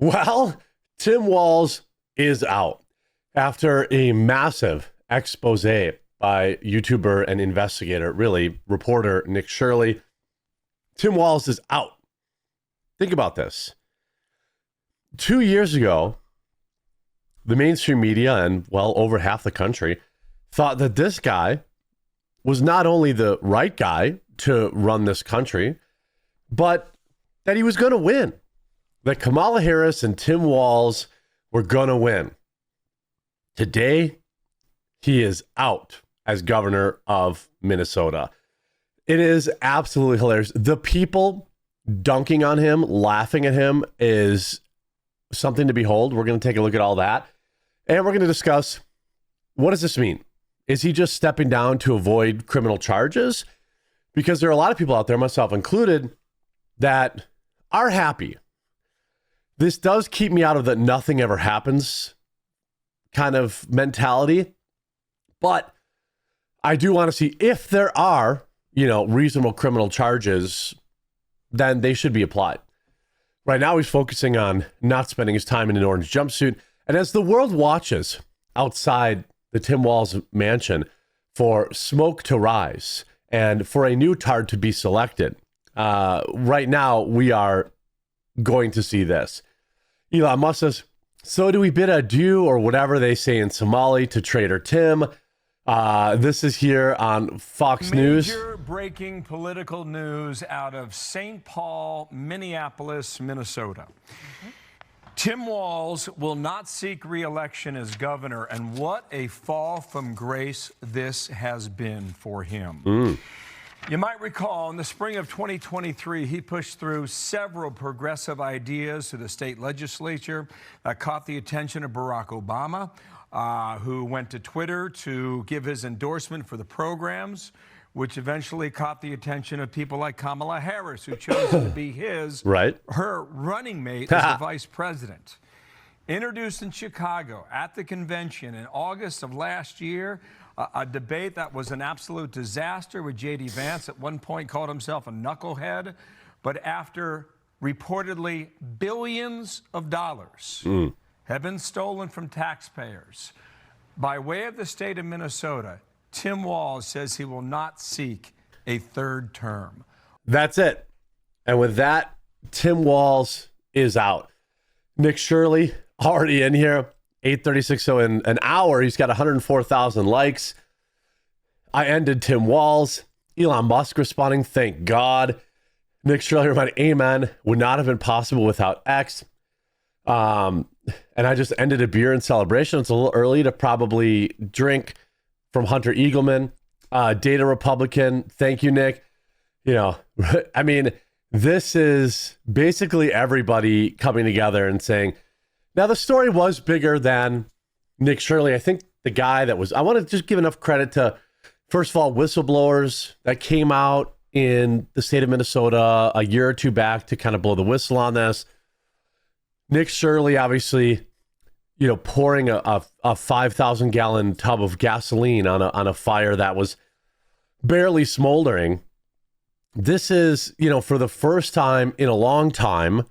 Well, Tim Walz is out after a massive expose by YouTuber and investigator, really, reporter Nick Shirley. Tim Walz is out. Think about this. 2 years ago, the mainstream media and, well, over half the country thought that this guy was not only the right guy to run this country, but that he was going to win. That Kamala Harris and Tim Walz were going to win. Today, he is out as governor of Minnesota. It is absolutely hilarious. The people dunking on him, laughing at him is something to behold. We're going to take a look at all that. And we're going to discuss, what does this mean? Is he just stepping down to avoid criminal charges? Because there are a lot of people out there, myself included, that are happy. This does keep me out of the nothing ever happens kind of mentality. But I do want to see if there are, reasonable criminal charges, then they should be applied. Right now, he's focusing on not spending his time in an orange jumpsuit. And as the world watches outside the Tim Walz mansion for smoke to rise and for a new tard to be selected, right now we are going to see this. Elon Musk says, so do we bid adieu, or whatever they say in Somali, to Trader Tim? This is here on Fox News. Major breaking political news out of St. Paul, Minneapolis, Minnesota. Tim Walz will not seek re-election as governor, and what a fall from grace this has been for him. You might recall in the spring of 2023, he pushed through several progressive ideas to the state legislature that caught the attention of Barack Obama, who went to Twitter to give his endorsement for the programs, which eventually caught the attention of people like Kamala Harris, who chose to be her running mate as the vice president. Introduced in Chicago at the convention in August of last year, a debate that was an absolute disaster, with J.D. Vance at one point called himself a knucklehead. But after reportedly billions of dollars have been stolen from taxpayers by way of the state of Minnesota, Tim Walz says he will not seek a third term. That's it. And with that, Tim Walz is out. Nick Shirley already in here. 8:36, so in an hour, he's got 104,000 likes. I ended Tim Walz. Elon Musk responding, thank God. Nick Shirley reminding, amen, would not have been possible without X. And I just ended a beer in celebration. It's a little early to probably drink from Hunter Eagleman, Data Republican. Thank you, Nick. I mean, this is basically everybody coming together and saying, now, the story was bigger than Nick Shirley. I think the guy that was, I want to just give enough credit to, first of all, whistleblowers that came out in the state of Minnesota a year or two back to kind of blow the whistle on this. Nick Shirley, obviously, pouring a 5,000 gallon tub of gasoline on a fire that was barely smoldering. This is, for the first time in a long time,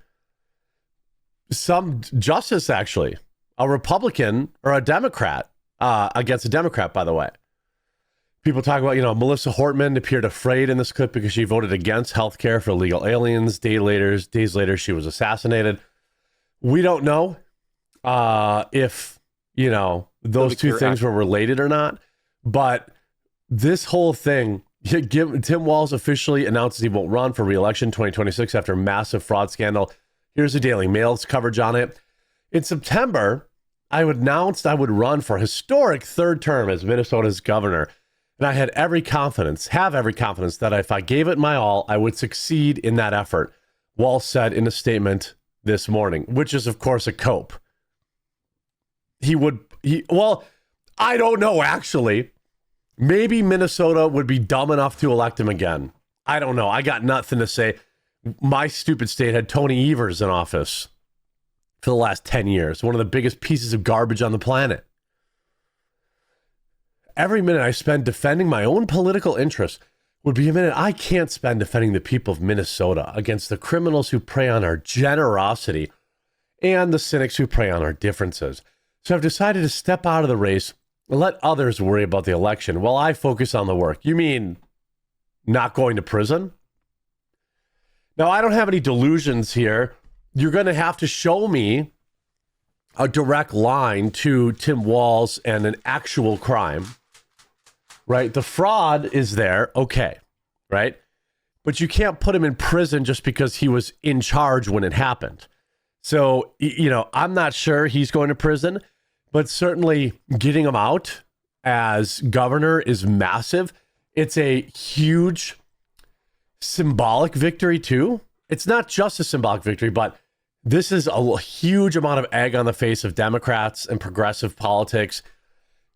some justice, actually, a Republican or a Democrat against a Democrat, by the way. People talk about, Melissa Hortman appeared afraid in this clip because she voted against health care for illegal aliens. Days later, she was assassinated. We don't know if, those two things were related or not. But this whole thing, Tim Walz officially announces he won't run for re-election 2026 after massive fraud scandal. Here's the Daily Mail's coverage on it. In September, I announced I would run for a historic third term as Minnesota's governor. And I have every confidence that if I gave it my all, I would succeed in that effort, Walz said in a statement this morning, which is, of course, a cope. I don't know, actually. Maybe Minnesota would be dumb enough to elect him again. I don't know. I got nothing to say. My stupid state had Tony Evers in office for the last 10 years, one of the biggest pieces of garbage on the planet. Every minute I spend defending my own political interests would be a minute I can't spend defending the people of Minnesota against the criminals who prey on our generosity and the cynics who prey on our differences. So I've decided to step out of the race and let others worry about the election while I focus on the work. You mean not going to prison? Now, I don't have any delusions here. You're going to have to show me a direct line to Tim Walz and an actual crime, right? The fraud is there, okay, right? But you can't put him in prison just because he was in charge when it happened. So, I'm not sure he's going to prison, but certainly getting him out as governor is massive. It's a huge symbolic victory too. It's not just a symbolic victory, but this is a huge amount of egg on the face of Democrats and progressive politics.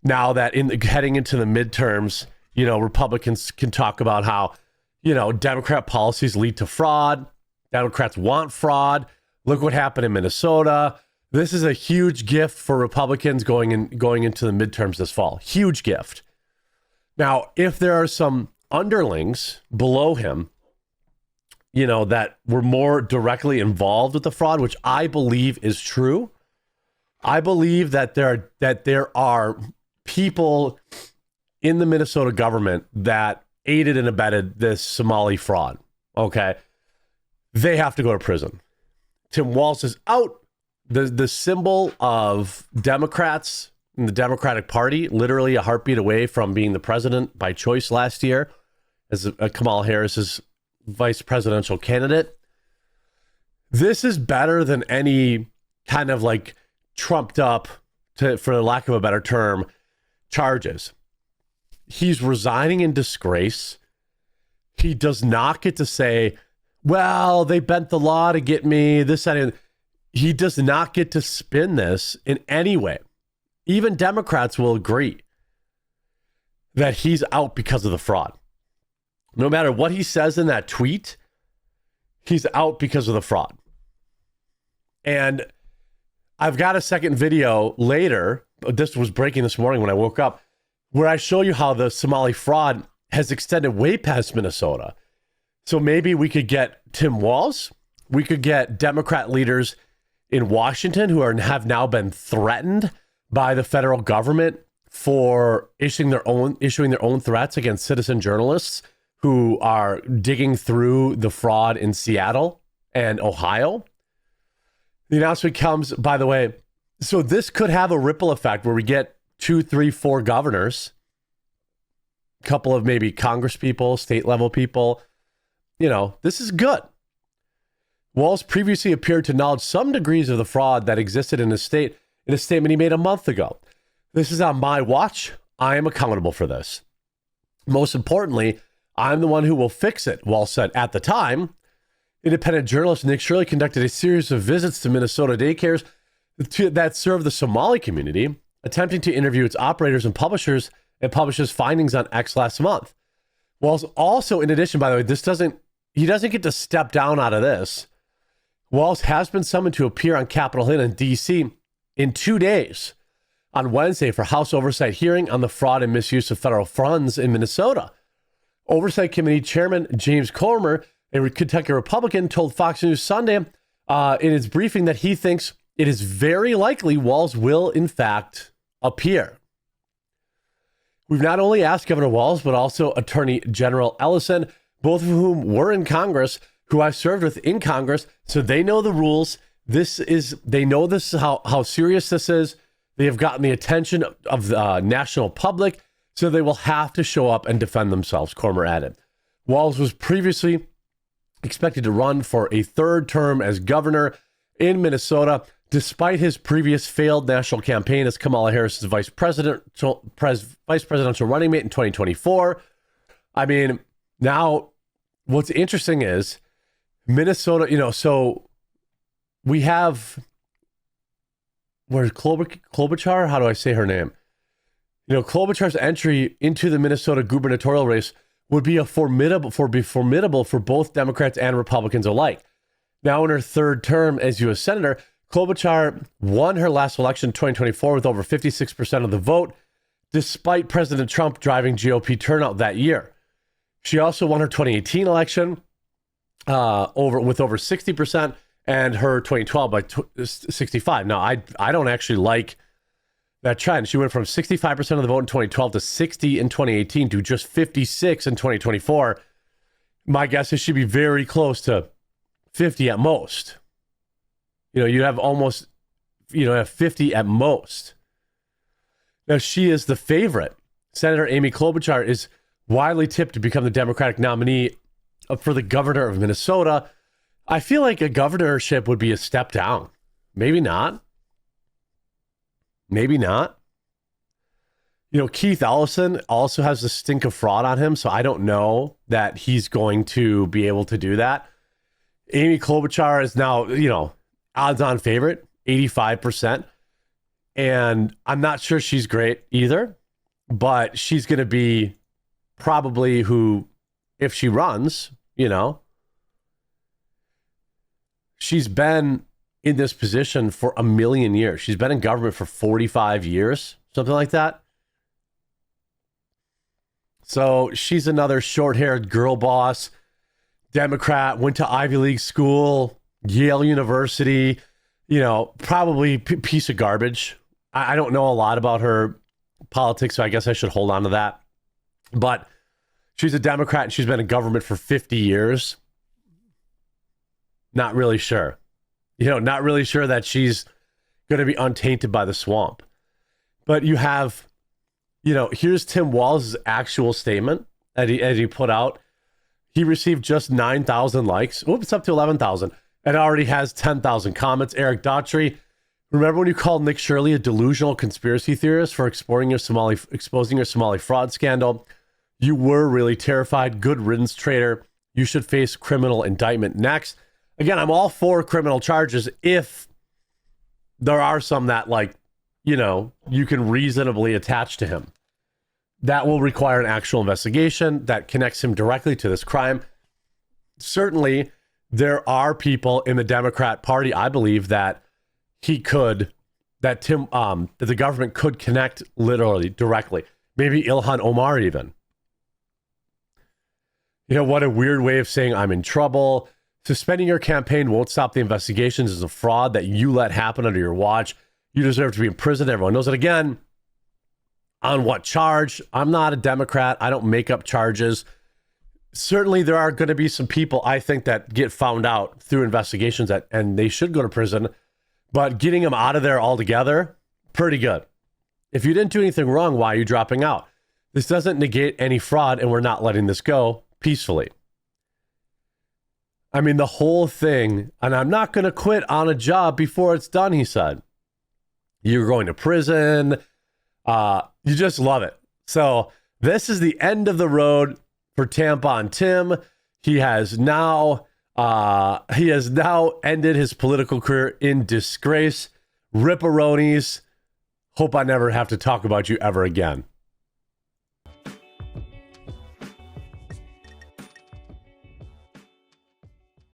Now that heading into the midterms, Republicans can talk about how, Democrat policies lead to fraud. Democrats want fraud. Look what happened in Minnesota. This is a huge gift for Republicans going into the midterms this fall. Huge gift. Now, if there are some underlings below him, that were more directly involved with the fraud, which I believe is true. I believe that there are people in the Minnesota government that aided and abetted this Somali fraud. Okay. They have to go to prison. Tim Walz is out. The symbol of Democrats in the Democratic Party, literally a heartbeat away from being the president by choice last year, as Kamala Harris's vice presidential candidate. This is better than any kind of like trumped up, for lack of a better term, charges. He's resigning in disgrace. He does not get to say, well, they bent the law to get me this, that, and he does not get to spin this in any way. Even Democrats will agree that he's out because of the fraud. No matter what he says in that tweet, he's out because of the fraud. And I've got a second video later, this was breaking this morning when I woke up, where I show you how the Somali fraud has extended way past Minnesota. So maybe we could get Tim Walz, we could get Democrat leaders in Washington who have now been threatened by the federal government for issuing their own threats against citizen journalists who are digging through the fraud in Seattle and Ohio. The announcement comes, by the way, so this could have a ripple effect where we get 2, 3, 4 governors, a couple of maybe Congress people, state level people. This is good. Walz previously appeared to acknowledge some degrees of the fraud that existed in his state in a statement he made a month ago. This is on my watch. I am accountable for this. Most importantly, I'm the one who will fix it, Walz said. At the time, independent journalist Nick Shirley conducted a series of visits to Minnesota daycares that serve the Somali community, attempting to interview its operators and publishers, and published his findings on X last month. Walz also, in addition, by the way, he doesn't get to step down out of this. Walz has been summoned to appear on Capitol Hill in D.C. in 2 days on Wednesday for House oversight hearing on the fraud and misuse of federal funds in Minnesota. Oversight Committee Chairman James Comer, a Kentucky Republican, told Fox News Sunday in his briefing that he thinks it is very likely Walz will, in fact, appear. We've not only asked Governor Walz, but also Attorney General Ellison, both of whom were in Congress, who I served with in Congress, so they know the rules. They know this is how serious this is. They have gotten the attention of the national public, so they will have to show up and defend themselves, Comer added. Walz was previously expected to run for a third term as governor in Minnesota, despite his previous failed national campaign as Kamala Harris's vice presidential running mate in 2024. I mean, now what's interesting is Minnesota, so we have, where's Klobuchar? How do I say her name? Klobuchar's entry into the Minnesota gubernatorial race would be formidable for both Democrats and Republicans alike. Now in her third term as U.S. Senator, Klobuchar won her last election in 2024 with over 56% of the vote, despite President Trump driving GOP turnout that year. She also won her 2018 election with over 60%, and her 2012 by 65. Now, I don't actually like that trend. She went from 65% of the vote in 2012 to 60 in 2018 to just 56 in 2024. My guess is she'd be very close to 50 at most. You have almost, have 50 at most. Now, she is the favorite. Senator Amy Klobuchar is widely tipped to become the Democratic nominee for the governor of Minnesota. I feel like a governorship would be a step down. Maybe not. Maybe not. Keith Ellison also has the stink of fraud on him, so I don't know that he's going to be able to do that. Amy Klobuchar is now, odds-on favorite, 85%. And I'm not sure she's great either, but she's going to be probably who, if she runs, she's been in this position for a million years. She's been in government for 45 years, something like that. So she's another short-haired girl boss, Democrat, went to Ivy League school, Yale University, probably piece of garbage. I don't know a lot about her politics, so I guess I should hold on to that. But she's a Democrat and she's been in government for 50 years. Not really sure. Not really sure that she's going to be untainted by the swamp. But you have, here's Tim Walz's actual statement that he put out. He received just 9,000 likes. Oops, it's up to 11,000. And already has 10,000 comments. Eric Daughtry, remember when you called Nick Shirley a delusional conspiracy theorist for exposing your Somali fraud scandal? You were really terrified. Good riddance, traitor. You should face criminal indictment next. Again, I'm all for criminal charges if there are some that, you can reasonably attach to him. That will require an actual investigation that connects him directly to this crime. Certainly, there are people in the Democrat Party, I believe, that the government could connect literally directly. Maybe Ilhan Omar even. What a weird way of saying I'm in trouble. Suspending your campaign won't stop the investigations is a fraud that you let happen under your watch. You deserve to be in prison. Everyone knows it. Again, on what charge? I'm not a Democrat. I don't make up charges. Certainly, there are going to be some people, I think, that get found out through investigations and they should go to prison. But getting them out of there altogether, pretty good. If you didn't do anything wrong, why are you dropping out? This doesn't negate any fraud, and we're not letting this go peacefully. I mean, the whole thing, and I'm not going to quit on a job before it's done, he said. You're going to prison. You just love it. So this is the end of the road for Tampon Tim. He has now ended his political career in disgrace. Ripperonis. Hope I never have to talk about you ever again.